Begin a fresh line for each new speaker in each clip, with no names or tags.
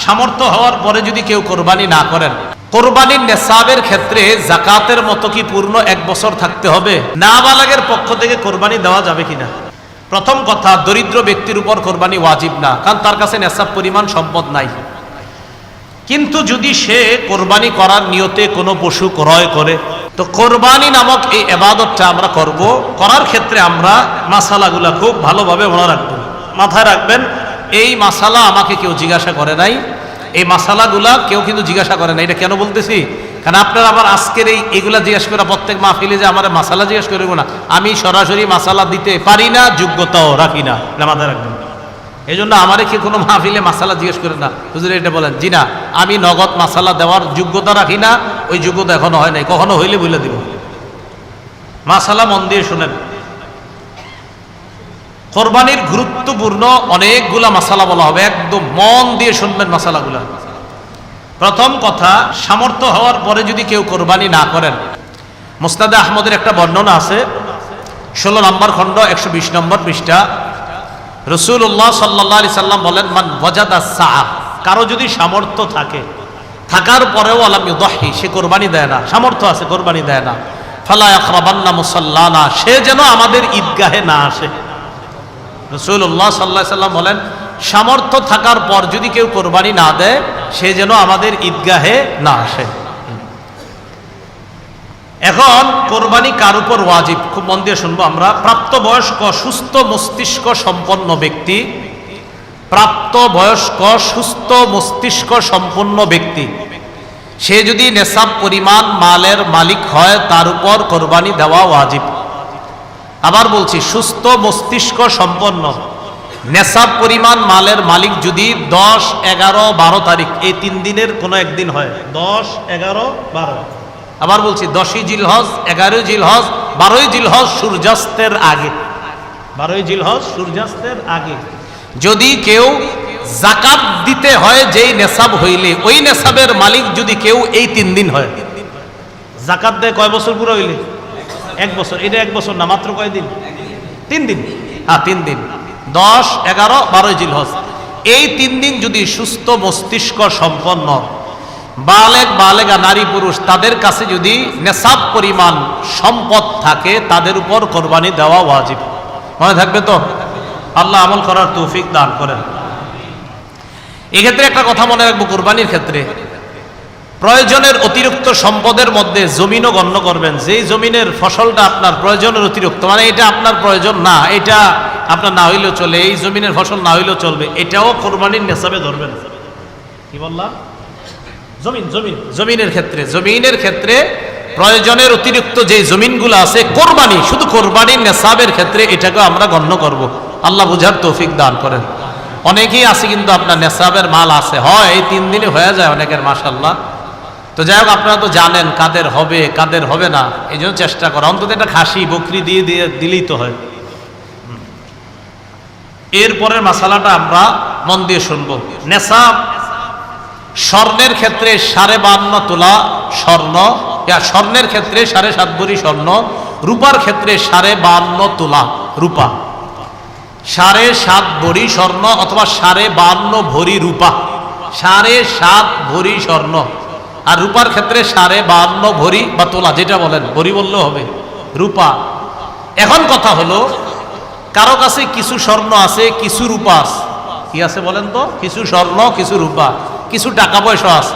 সামর্থ্য হওয়ার পরে যদি কেউ কোরবানি না করেন, কোরবানির নেসাবের ক্ষেত্রে যাকাতের মতো কি পূর্ণ 1 বছর থাকতে হবে? নাবালেগের পক্ষ থেকে কোরবানি দেওয়া যাবে কিনা? প্রথম কথা, দরিদ্র ব্যক্তির উপর কোরবানি ওয়াজিব না, কারণ তার কাছে নেসাব পরিমাণ সম্পদ নাই। কিন্তু যদি সে কোরবানি করার নিয়তে কোনো পশু ক্রয় করে, তো কোরবানি নামক এই ইবাদতটা আমরা করব, করার ক্ষেত্রে আমরা মাসালাগুলা খুব ভালোভাবে মনে রাখবো। মাথায় রাখবেন, এই মাসালা আমাকে কেউ জিজ্ঞাসা করে নাই, এই মাসালাগুলা কেউ কিন্তু জিজ্ঞাসা করে না। এটা কেন বলতেছি? কারণ আপনারা আবার আজকের এইগুলা জিজ্ঞাসা করে প্রত্যেক মাহফিলে যে আমার মাসালা জিজ্ঞাসা করব না, আমি সরাসরি মাসালা দিতে পারি না, যোগ্যতাও রাখি না, মাথায় রাখবেন। এই জন্য আমারে কি কোনো মাহফিলে মাসালা জিজ্ঞেস করে না, হুজুর এটা বলেন, জি না, আমি নগদ মাসালা দেওয়ার যোগ্যতা রাখি না, ওই যোগ্যতা এখনো হয় নাই, কখনো হইলে বলে দিব। মাসালা মন দিয়ে শুনেন। কোরবানির গুরুত্বপূর্ণ অনেকগুলা মাসালা বলা হবে, একদম মন দিয়ে শুনবেন মাসালাগুলা। প্রথম কথা, সামর্থ্য হওয়ার পরে যদি কেউ কোরবানি না করেন, মুসনাদে আহমদের একটা বর্ণনা আছে, 16 নম্বর খণ্ড 120 নম্বর পৃষ্ঠা। রাসূলুল্লাহ সাল্লাল্লাহু আলাইহি সাল্লাম বলেন, মান ওয়াজাদা সাআ, কারো যদি সামর্থ্য থাকে, থাকার পরেও আলাম ইউদাহি, সে কোরবানি দেয় না, সামর্থ্য আছে কোরবানি দেয় না, ফালা ইয়াকরাবান্না মুসাল্লানা, সে যেন আমাদের ঈদগাহে না আসে। রাসূলুল্লাহ সাল্লাল্লাহু আলাইহি সাল্লাম বলেন, সামর্থ্য থাকার পর যদি কেউ কোরবানি না দেয়, সে যেন আমাদের ঈদগাহে না আসে। এখন কোরবানি কার উপর ওয়াজিব? খুব মন দিয়ে শুনবো আমরা। প্রাপ্তবয়স্ক সুস্থ মস্তিষ্ক সম্পন্ন ব্যক্তি, প্রাপ্তবয়স্ক সুস্থ মস্তিষ্ক সম্পন্ন ব্যক্তি, সে যদি নেসাব পরিমাণ মালের মালিক হয়, তার উপর কোরবানি দেওয়া ওয়াজিব। আবার বলছি, সুস্থ মস্তিষ্ক সম্পন্ন, নেসাব পরিমাণ মালের মালিক যদি 10, 11, 12 তারিখ এই 3 দিনের কোনো একদিন হয়, 10, 11, 12, আবার বলছি 10ই জিলহজ, 11ই জিলহজ, 12ই জিলহজ সূর্যাস্তের আগে, 12ই জিলহজ সূর্যাস্তের আগে যদি কেউ যাকাত দিতে হয়, যেই নেসাব হইলে ওই নেসাবের মালিক যদি কেউ এই 3 দিন হয়, যাকাত দেয় কয় বছর পুরো হইলে? 1 বছর। এটা 1 বছর না, মাত্র কয় দিন? 3 দিন। হ্যাঁ, 3 দিন, 10, 11, 12 জিলহজ, এই 3 দিন যদি সুস্থ মস্তিষ্ক সম্পন্ন বালেগা নারী পুরুষ, তাদের কাছে যদি নেসাব পরিমাণ সম্পদ থাকে, তাদের উপর কোরবানি দেওয়া ওয়াজিব। মনে থাকবে তো? আল্লাহ আমল করার তৌফিক দান করেন। এক্ষেত্রে একটা কথা মনে রাখবো, কোরবানির ক্ষেত্রে প্রয়োজনের অতিরিক্ত সম্পদের মধ্যে জমিনও গণ্য করবেন। যেই জমিনের ফসলটা আপনার প্রয়োজনের অতিরিক্ত, মানে এটা আপনার প্রয়োজন না, এটা আপনার না হইলেও চলে, এই জমিনের ফসল না হইলেও চলবে, এটাও কোরবানির নেসাবে ধরবেন। কি বললাম? জমিনের ক্ষেত্রে প্রয়োজনের অতিরিক্ত যে জমিনগুলো আছে, কোরবানি, শুধু কোরবানির নেসাবের ক্ষেত্রে এটাকে আমরা গণ্য করব। আল্লাহ বুঝার তৌফিক দান করেন। অনেকেই আছে কিন্তু আপনার নেসাবের মাল আছে, হয় এই 3 দিনে হয়ে যায় অনেকের, মাশাআল্লাহ। তো যাই হোক, আপনারা তো জানেন কাদের হবে কাদের হবে না, এই জন্য চেষ্টা করা, অন্তত একটা খাসি বকরি দিয়ে দিলেই তো হয়। এরপরের মাসালাটা আমরা মন দিয়ে শুনবো। নেসাব স্বর্ণের ক্ষেত্রে 52.5 তোলা স্বর্ণ, স্বর্ণের ক্ষেত্রে 7.5 ভরি স্বর্ণ, রূপার ক্ষেত্রে 52.5 তোলা রূপা, 7.5 ভরি স্বর্ণ অথবা 52.5 ভরি রূপা, 7.5 ভরি স্বর্ণ, আর রূপার ক্ষেত্রে 52.5 ভরি বা তোলা, যেটা বলেন, ভরি বললেও হবে, রূপা। এখন কথা হলো, কারো কাছে কিছু স্বর্ণ আছে, কিছু রূপা আছে। কি আছে বলেন তো? কিছু স্বর্ণ, কিছু রূপা, কিছু টাকা পয়সা আছে।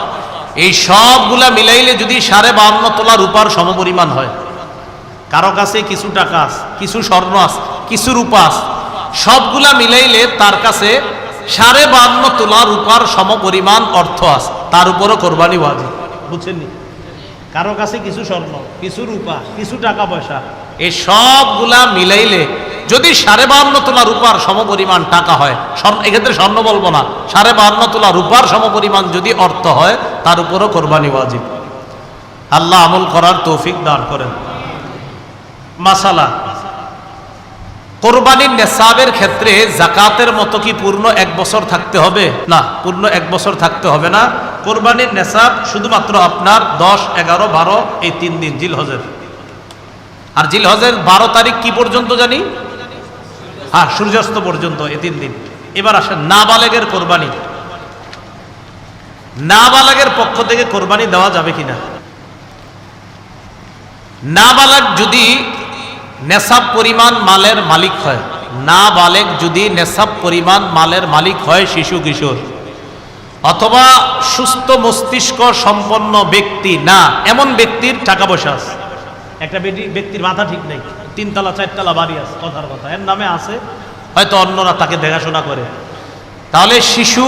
এই সবগুলা মিলাইলে যদি 52.5 তোলা রূপার সমপরিমাণ হয়, কারো কাছে কিছু টাকা আছে, কিছু স্বর্ণ আছে, কিছু রূপা আছে, সবগুলা মিলাইলে তার কাছে 52.5 তোলা রূপার সমপরিমাণ অর্থ আছে, তার উপরও কোরবানি ওয়াজিব। বুঝছেন? কারো কাছে কিছু স্বর্ণ, কিছু রূপা, কিছু টাকা পয়সা, এই সবগুলা মিলাইলে যদি 52.5 তোলা রূপার সমপরিমাণ টাকা হয়, এক্ষেত্রে স্বর্ণ বলবো না, 52.5 তোলা রূপার সমপরিমাণ যদি অর্থ হয়, তার উপরও কোরবানি ওয়াজিব। আল্লাহ আমল করার তৌফিক দান করেন। মাসালা, কোরবানির নেসাবের ক্ষেত্রে যাকাতের মতো কি পূর্ণ 1 বছর থাকতে হবে? না, পূর্ণ 1 বছর থাকতে হবে না। কোরবানির নেসাব শুধুমাত্র আপনার 10, 11, 12 এই 3 দিন জিলহজের। আর জিলহজের 12 তারিখ কি পর্যন্ত জানি? হ্যাঁ, সূর্যাস্ত পর্যন্ত, এই 3 দিন। এবার আসেন নাবালেগের কোরবানি। নাবালেগের পক্ষ থেকে কোরবানি দেওয়া যাবে কিনা? নাবালেগ যদি নেশাব পরিমাণ মালের মালিক হয়, নাবালেগ যদি নেশাব পরিমাণ মালের মালিক হয়, শিশু কিশোর অথবা সুস্থ মস্তিষ্ক সম্পন্ন ব্যক্তি না, এমন ব্যক্তির টাকা পয়সা আছে। একটা ব্যক্তির মাথা ঠিক নেই, 3 তলা 4 তলা বাড়ি আছে, কথার কথা এর নামে আছে, হয়তো অন্যরা তাকে দেখাশোনা করে, তাহলে শিশু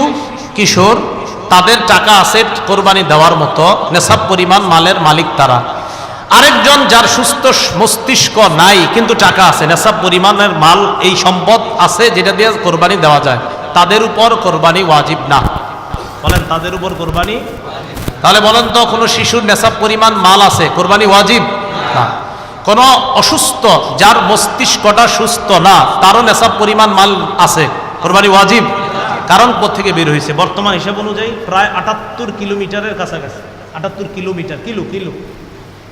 কিশোর তাদের টাকা আছে কোরবানি দেওয়ার মতো, নেশাব পরিমাণ মালের মালিক তারা। আরেকজন যার সুস্থ মস্তিষ্ক নাই কিন্তু টাকা আছে, নেশাব পরিমাণের মাল এই সম্পদ আছে যেটা দিয়ে কোরবানি দেওয়া যায়, তাদের উপর কোরবানি ওয়াজিব না। বলেন তাদের উপর কোরবানি? তাহলে বলেন তো, কোনো শিশুর নেশাব পরিমাণ মাল আছে, কোরবানি ওয়াজিব না। কোন অসুস্থ যার মস্তিষ্কটা সুস্থ না, তারও নেশাব পরিমাণ মাল আছে, কোরবানি ওয়াজিব। কারণ কোত্থেকে বের হয়েছে? বর্তমান হিসাব অনুযায়ী প্রায় 78 কিলোমিটারের কাছাকাছি। 78 কিলোমিটার, কিলো কিলো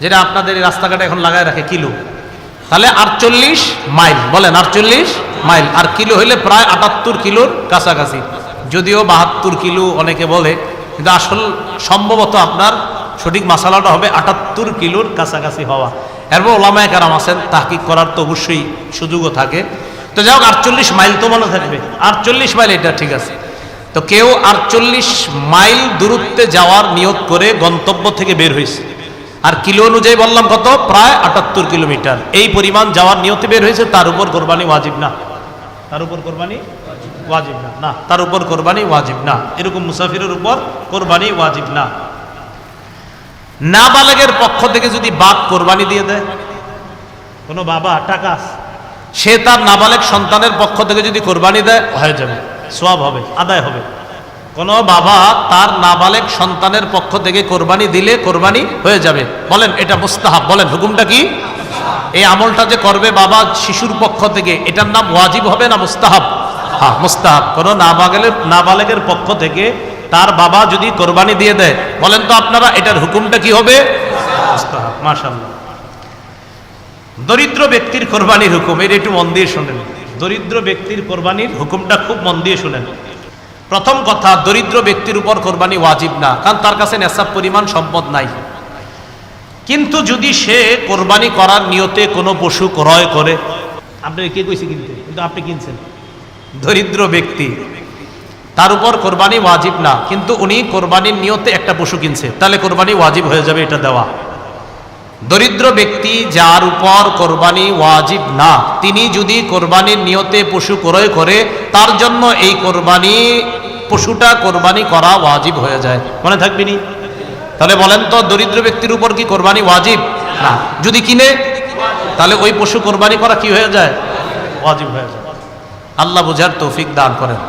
যেটা আপনাদের এই রাস্তাঘাটে এখন লাগায় রাখে কিলো, তাহলে 48 মাইল। বলেন 48 মাইল, আর কিলো হইলে প্রায় 78 কিলোর কাছাকাছি। যদিও 72 কিলো অনেকে বলে, কিন্তু আসল সম্ভবত আপনার সঠিক মাসালাটা হবে 78 কিলোর কাছাকাছি হওয়া। এরপর ওলামায়ে কেরাম আছেন, তাহকিক করার তো অবশ্যই সুযোগও থাকে। তো যাই হোক 48 মাইল তো মনে থাকবে, 48 মাইল এটা ঠিক আছে। তো কেউ 48 মাইল দূরত্বে যাওয়ার নিয়ত করে গন্তব্য থেকে বের হয়েছে, আর কিলো অনুযায়ী বললাম কত, প্রায় 78 কিলোমিটার, এই পরিমাণ যাওয়ার নিয়তে বের হয়েছে, তার উপর কোরবানি ওয়াজিব না। তার উপর কোরবানি ওয়াজিব না, না তার উপর কোরবানি ওয়াজিব না। এরকম মুসাফিরের উপর কোরবানি ওয়াজিব না। নাবালেগের পক্ষ থেকে যদি বাপ কোরবানি দিয়ে দেয়, কোনো বাবা টাকা আছে, সে তার নাবালেগ সন্তানের পক্ষ থেকে যদি কোরবানি দেয়, হয়ে যাবে, সওয়াব হবে, আদায় হবে। কোনো বাবা তার নাবালেগ সন্তানের পক্ষ থেকে কোরবানি দিলে কোরবানি হয়ে যাবে। বলেন এটা মুস্তাহাব, বলেন হুকুমটা কি? এই আমলটা যে করবে বাবা শিশুর পক্ষ থেকে, এটার নাম ওয়াজিব হবে না মুস্তাহাব? হ্যাঁ মুস্তাহাব। কোনো নাবালেগের পক্ষ থেকে তার বাবা যদি কোরবানি দিয়ে দেয়, বলেন তো আপনারা এটার হুকুমটা কি হবে? মুস্তাহাব। মাশাআল্লাহ। দরিদ্র ব্যক্তির কোরবানির হুকুম, এটা একটু মন দিয়ে শুনেন। দরিদ্র ব্যক্তির কোরবানির হুকুমটা খুব মন দিয়ে শুনেন। প্রথম কথা, দরিদ্র ব্যক্তির উপর কোরবানি ওয়াজিব না, কারণ তার কাছে নেশাব পরিমাণ সম্পদ নাই। কিন্তু যদি সে কোরবানি করার নিয়তে কোনো পশু ক্রয় করে, আপনি কে কইছে কিনতে, কিন্তু আপনি কিনছেন, দরিদ্র ব্যক্তি, তার উপর কোরবানি ওয়াজিব না, কিন্তু উনি কোরবানির নিয়তে একটা পশু কিনছে, তাহলে কোরবানি ওয়াজিব হয়ে যাবে এটা দেওয়া। দরিদ্র ব্যক্তি যার উপর কোরবানি ওয়াজিব না, তিনি যদি কোরবানির নিয়তে পশু ক্রয় করে, তার জন্য এই কোরবানি পশুটা কোরবানি করা ওয়াজিব হয়ে যায়। মনে থাকবে নি? তাহলে বলেন তো, দরিদ্র ব্যক্তির উপর কি কোরবানি ওয়াজিব না? যদি কিনে, তাহলে ওই পশু কোরবানি করা কি হয়ে যায়? ওয়াজিব হয়ে যায়। আল্লাহ বুঝার তৌফিক দান করেন।